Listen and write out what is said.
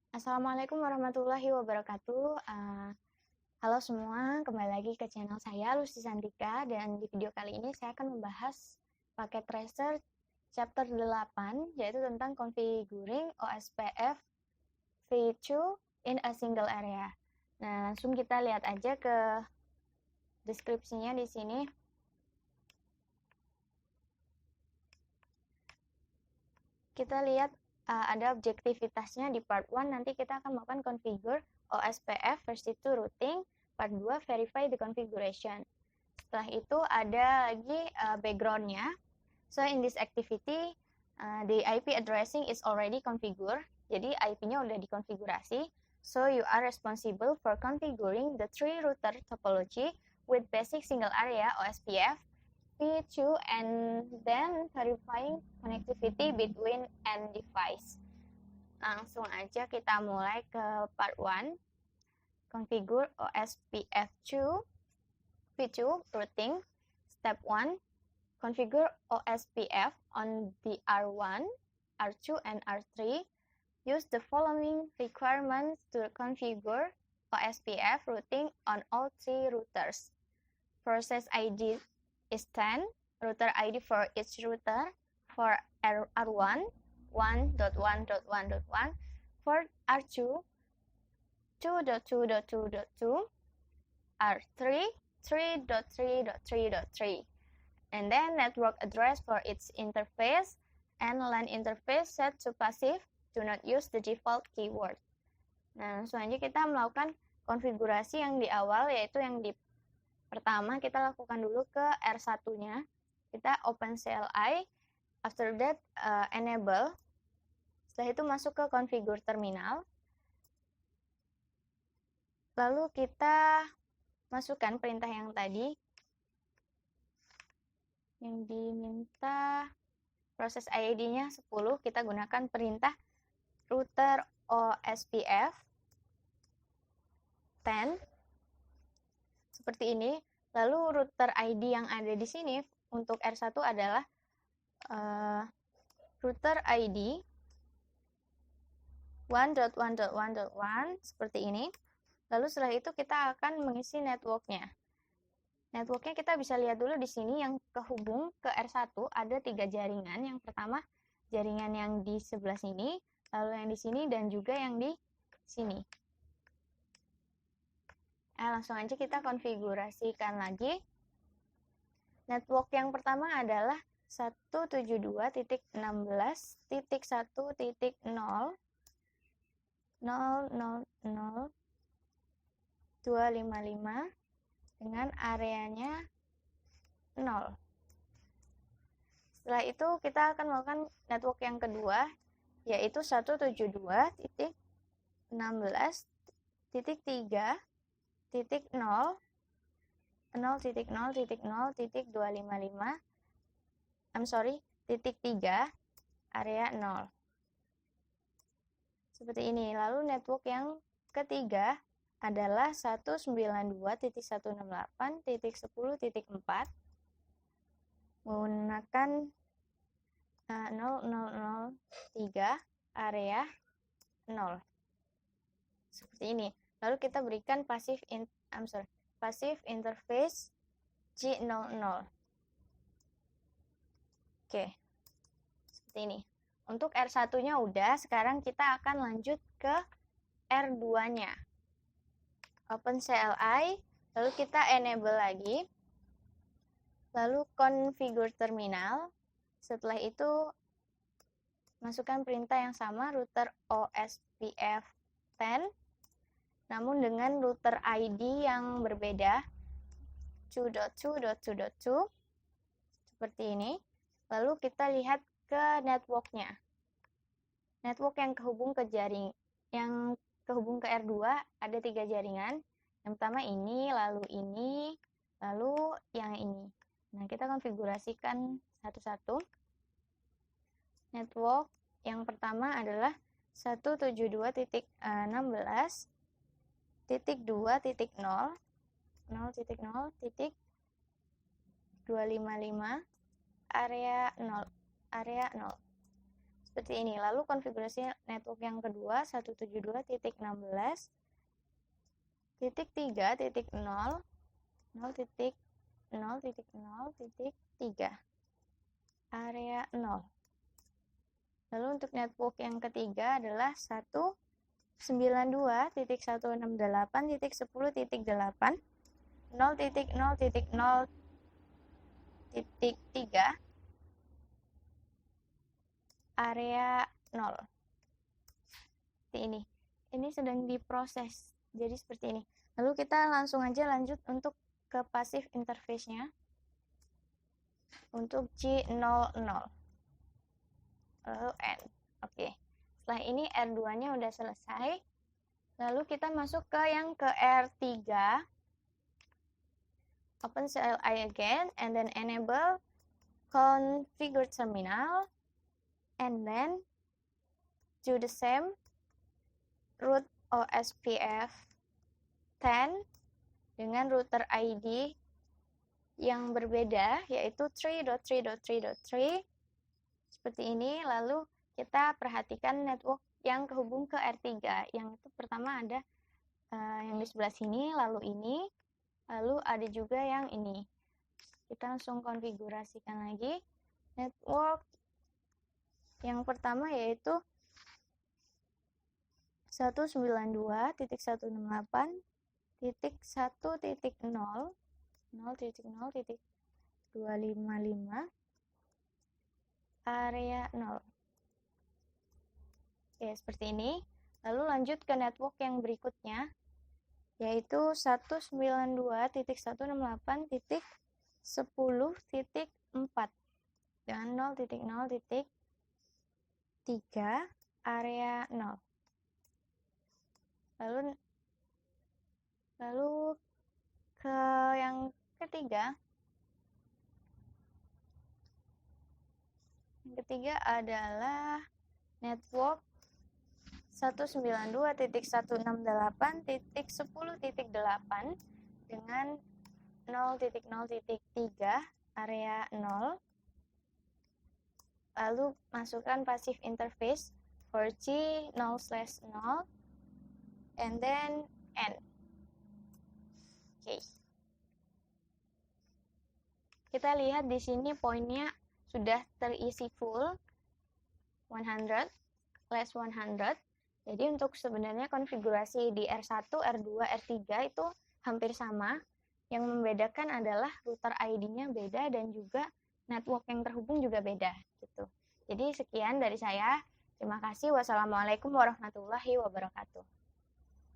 Assalamualaikum warahmatullahi wabarakatuh. Halo semua, kembali lagi ke channel saya, Lucy Santika, dan di video kali ini saya akan membahas paket tracer chapter 8, yaitu tentang configuring OSPF v2 in a single area. Nah, langsung kita lihat aja ke deskripsinya di sini. Kita lihat ada objektivitasnya di part 1, nanti kita akan melakukan configure OSPF versi 2 routing, part 2 verify the configuration. Setelah itu ada lagi backgroundnya. So in this activity, the IP addressing is already configured, jadi IP-nya udah dikonfigurasi. So you are responsible for configuring the 3 router topology with basic single area OSPF v2 and then verifying connectivity between end device. Langsung aja kita mulai ke part 1. Configure OSPF2 v2 routing. Step 1. Configure OSPF on the R1, R2, and R3. Use the following requirements to configure OSPF routing on all 3 routers. Process ID is 10, router ID for each router. For R1, 1.1.1.1, for R2, 2.2.2.2, R3, 3.3.3.3, and then network address for its interface and LAN interface set to passive, do not use the default keyword. Nah, selanjutnya kita melakukan konfigurasi yang di awal, yaitu yang di pertama kita lakukan dulu ke R1-nya. Kita open CLI, after that enable. Setelah itu masuk ke configure terminal. Lalu kita masukkan perintah yang tadi. Yang diminta proses ID-nya 10, kita gunakan perintah router OSPF 10 seperti ini. Lalu router ID yang ada di sini untuk R1 adalah router ID 1.1.1.1 seperti ini. Lalu setelah itu kita akan mengisi networknya. Networknya kita bisa lihat dulu di sini, yang kehubung ke R1 ada 3 jaringan. Yang pertama jaringan yang di sebelah sini, lalu yang di sini, dan juga yang di sini. Langsung aja kita konfigurasikan lagi. Network yang pertama adalah 172.16.1.0 000.255 dengan areanya 0. Setelah itu kita akan melakukan network yang kedua, yaitu 172.16.3.0 titik 3 area 0. Seperti ini. Lalu network yang ketiga adalah 192.168.10.4 menggunakan 0003 area 0. Seperti ini. Lalu kita berikan passive interface G00. Oke. Seperti ini. Untuk R1-nya udah, sekarang kita akan lanjut ke R2-nya. Open CLI, lalu kita enable lagi. Lalu configure terminal. Setelah itu masukkan perintah yang sama, router OSPF 10, namun dengan router ID yang berbeda, 2.2.2.2, seperti ini. Lalu kita lihat ke networknya. Network yang kehubung ke R2 ada 3 jaringan. Yang pertama ini, lalu yang ini. Nah, kita konfigurasikan satu-satu. Network yang pertama adalah 172.16.2.0.255 area 0. seperti ini. Lalu konfigurasi network yang kedua 172.168.0.0.0.0.3 area 0. Lalu untuk network yang ketiga adalah 192.168.10.8 0.0.0.3 area 0. Seperti ini. Ini sedang diproses. Jadi seperti ini. Lalu kita langsung aja lanjut untuk ke passive interface-nya. Untuk G00. Lalu N. Oke. Setelah ini R2-nya udah selesai. Lalu kita masuk ke yang ke R3. Open CLI again and then enable configure terminal and then do the same root OSPF 10 dengan router ID yang berbeda yaitu 3.3.3.3 seperti ini. Lalu kita perhatikan network yang kehubung ke R3. Yang itu pertama ada yang di sebelah sini, lalu ini, lalu ada juga yang ini. Kita langsung konfigurasikan lagi network yang pertama yaitu 192.168.1.0.0.255 area 0. Oke, seperti ini. Lalu lanjut ke network yang berikutnya, yaitu 192.168.10.4 dengan 0.0.3 area 0. Lalu ke yang ketiga. Yang ketiga adalah network 192.168.10.8 dengan 0.0.3 area 0. Lalu masukkan passive interface for G 0/0 and then N. Oke. Kita lihat di sini poinnya sudah terisi full 100 less 100. Jadi untuk sebenarnya konfigurasi di R1, R2, R3 itu hampir sama. Yang membedakan adalah router ID-nya beda dan juga network yang terhubung juga beda gitu. Jadi sekian dari saya. Terima kasih. Wassalamualaikum warahmatullahi wabarakatuh.